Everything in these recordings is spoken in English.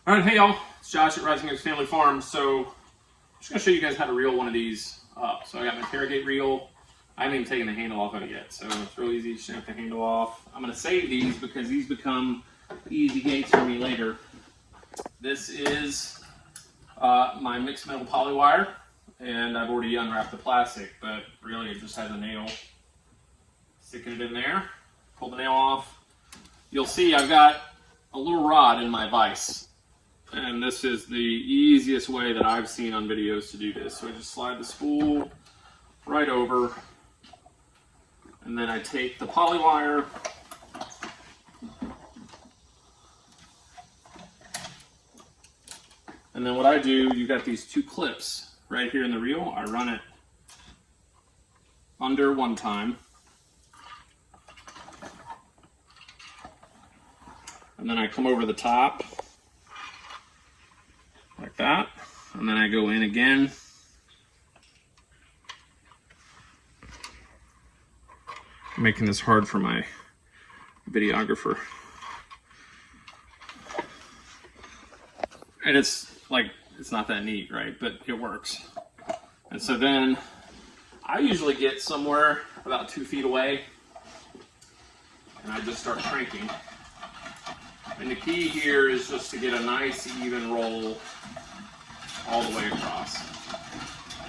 All right, hey y'all, it's Josh at Rising Oaks Family Farm. So I'm just gonna show you guys how to reel one of these up. So I got my Taragate reel. I haven't even taken the handle off of it yet, so it's real easy to snap the handle off. I'm gonna save these because these become easy gates for me later. This is my mixed metal poly wire, and I've already unwrapped the plastic, but really it just has a nail. Sticking it in there, pull the nail off. You'll see I've got a little rod in my vise. And this is the easiest way that I've seen on videos to do this. So I just slide the spool right over, and then I take the poly wire, and then what I do, you got these two clips right here in the reel. I run it under one time, and then I come over the top like that, and then I go in again, I'm making this hard for my videographer, and it's not that neat, right? But it works. And so then I usually get somewhere about 2 feet away, and I just start cranking. And the key here is just to get a nice even roll all the way across.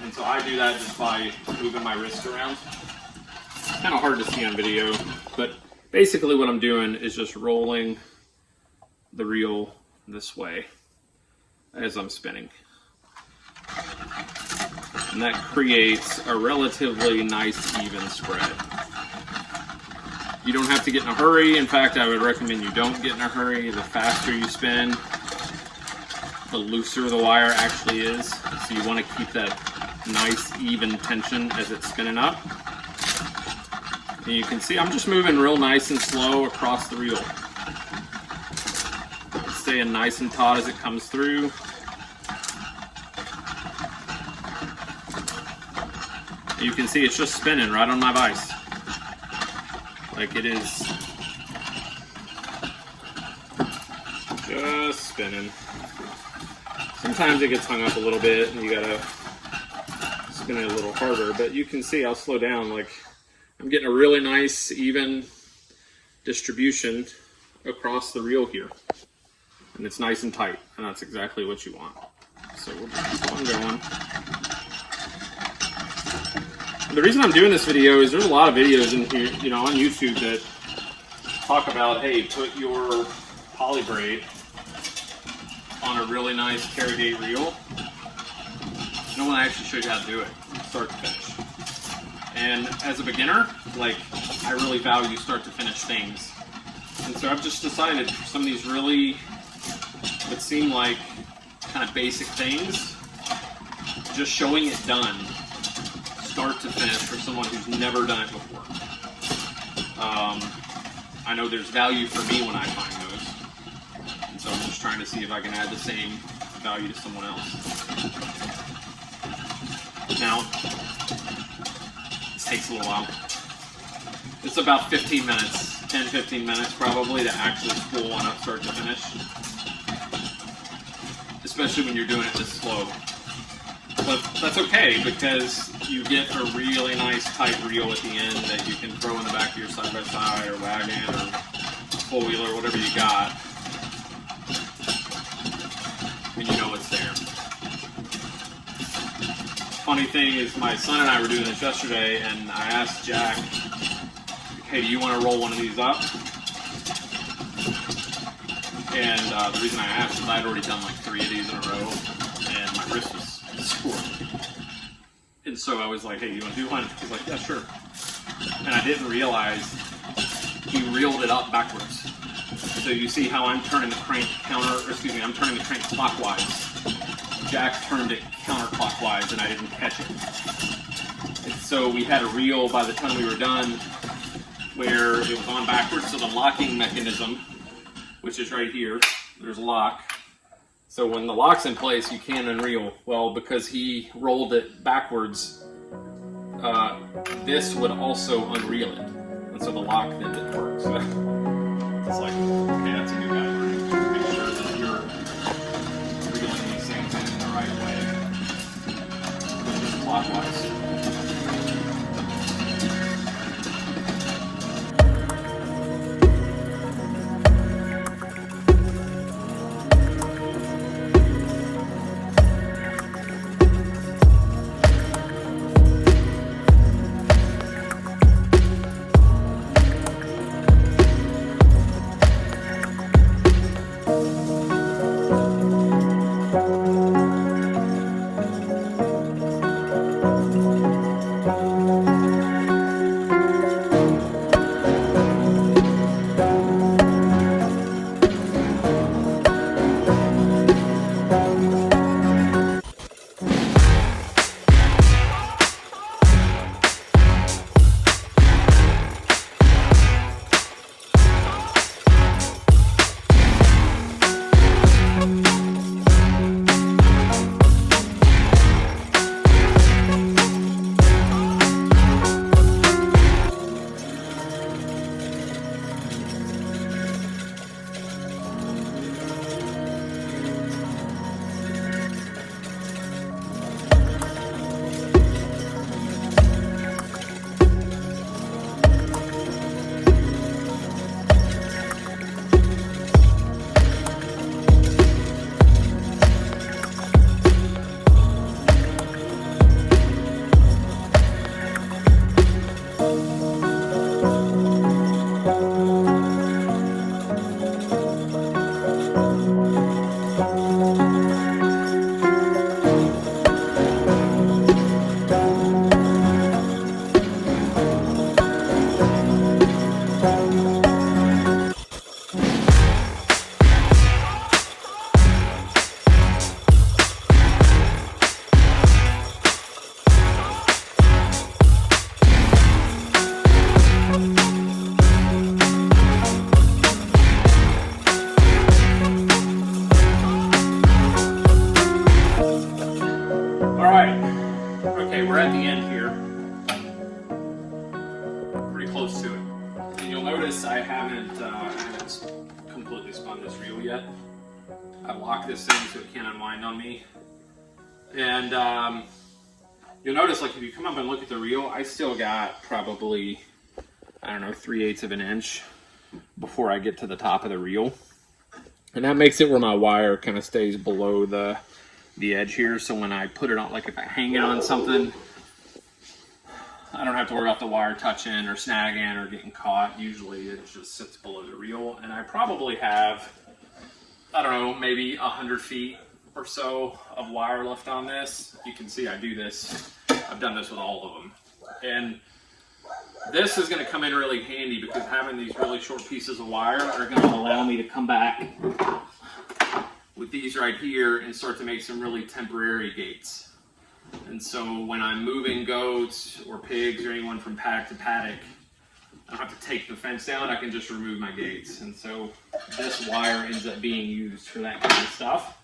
And so I do that just by moving my wrist around. It's kind of hard to see on video, but basically what I'm doing is just rolling the reel this way as I'm spinning. And that creates a relatively nice even spread. You don't have to get in a hurry. In fact, I would recommend you don't get in a hurry. The faster you spin, the looser the wire actually is. So you want to keep that nice even tension as it's spinning up. And you can see I'm just moving real nice and slow across the reel. Staying nice and taut as it comes through. You can see it's just spinning right on my vise. Like it is just spinning. Sometimes it gets hung up a little bit and you gotta spin it a little harder, but you can see I'll slow down. Like I'm getting a really nice even distribution across the reel here. And it's nice and tight, and that's exactly what you want. So we'll just keep on going. The reason I'm doing this video is there's a lot of videos in here, you know, on YouTube that talk about, hey, put your polybraid on a really nice Taragate reel. No one actually showed you how to do it, start to finish. And as a beginner, like, I really value start to finish things. And so I've just decided for some of these really, what seem like kind of basic things, just showing it done, start to finish, for someone who's never done it before. I know there's value for me when I find those, and so I'm just trying to see if I can add the same value to someone else. Now, this takes a little while. It's about 15 minutes, 10-15 minutes probably, to actually spool one up start to finish, especially when you're doing it this slow. But that's okay, because you get a really nice tight reel at the end that you can throw in the back of your side-by-side or wagon or four-wheeler, whatever you got, and you know it's there. Funny thing is, my son and I were doing this yesterday, and I asked Jack, hey, do you want to roll one of these up? And the reason I asked is I'd already done like 3 of these in a row, and my wrist was sore. And so I was like, hey, you want to do one? He's like, yeah, sure. And I didn't realize he reeled it up backwards. So you see how I'm turning the crank I'm turning the crank clockwise. Jack turned it counterclockwise and I didn't catch it. And so we had a reel by the time we were done where it was on backwards, so the locking mechanism, which is right here, there's a lock. So when the lock's in place, you can unreel. Well, because he rolled it backwards, this would also unreel it. And so the lock then didn't work. So it's like, okay, that's a new guideline. Make sure that you're I haven't completely spun this reel yet. I locked this thing so it can't unwind on me. And you'll notice, like, if you come up and look at the reel, I still got probably, I don't know, 3/8 of an inch before I get to the top of the reel. And that makes it where my wire kind of stays below the edge here. So when I put it on, like if I hang it on something, I don't have to worry about the wire touching or snagging or getting caught. Usually it just sits below the reel. And I probably have, I don't know, maybe 100 feet or so of wire left on this. You can see I do this. I've done this with all of them. And this is going to come in really handy because having these really short pieces of wire are going to allow me to come back with these right here and start to make some really temporary gates. And so when I'm moving goats or pigs or anyone from paddock to paddock, I don't have to take the fence down, I can just remove my gates. And so this wire ends up being used for that kind of stuff.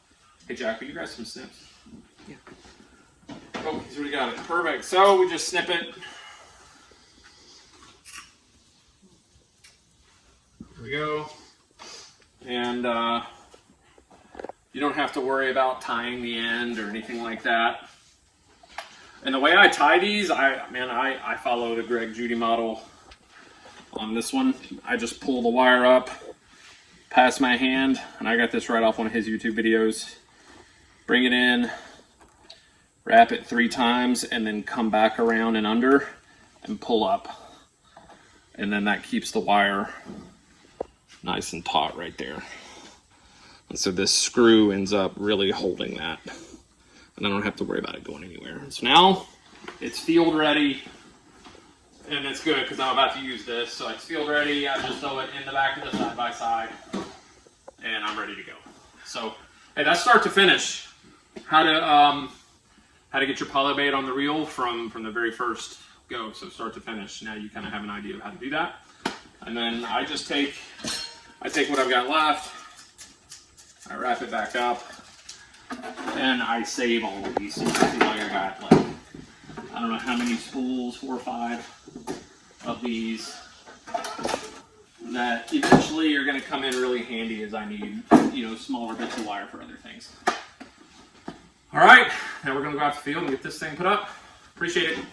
Hey Jack, will you grab some snips? Yeah. Oh, he's already got it. Perfect. So we just snip it. There we go. And you don't have to worry about tying the end or anything like that. And the way I tie these, I follow the Greg Judy model on this one. I just pull the wire up, pass my hand, and I got this right off one of his YouTube videos. Bring it in, wrap it 3 times, and then come back around and under and pull up. And then that keeps the wire nice and taut right there. And so this screw ends up really holding that. And I don't have to worry about it going anywhere. So now it's field ready. And it's good because I'm about to use this. So it's field ready. I just throw it in the back of the side-by-side. And I'm ready to go. So, hey, that's start to finish. How to get your polybraid on the reel from the very first go. So start to finish. Now you kind of have an idea of how to do that. And then I take what I've got left, I wrap it back up, and I save all of these. So you can see like I got like, I don't know how many spools, 4 or 5 of these that eventually are going to come in really handy as I need, you know, smaller bits of wire for other things. All right, now we're going to go out to the field and get this thing put up. Appreciate it.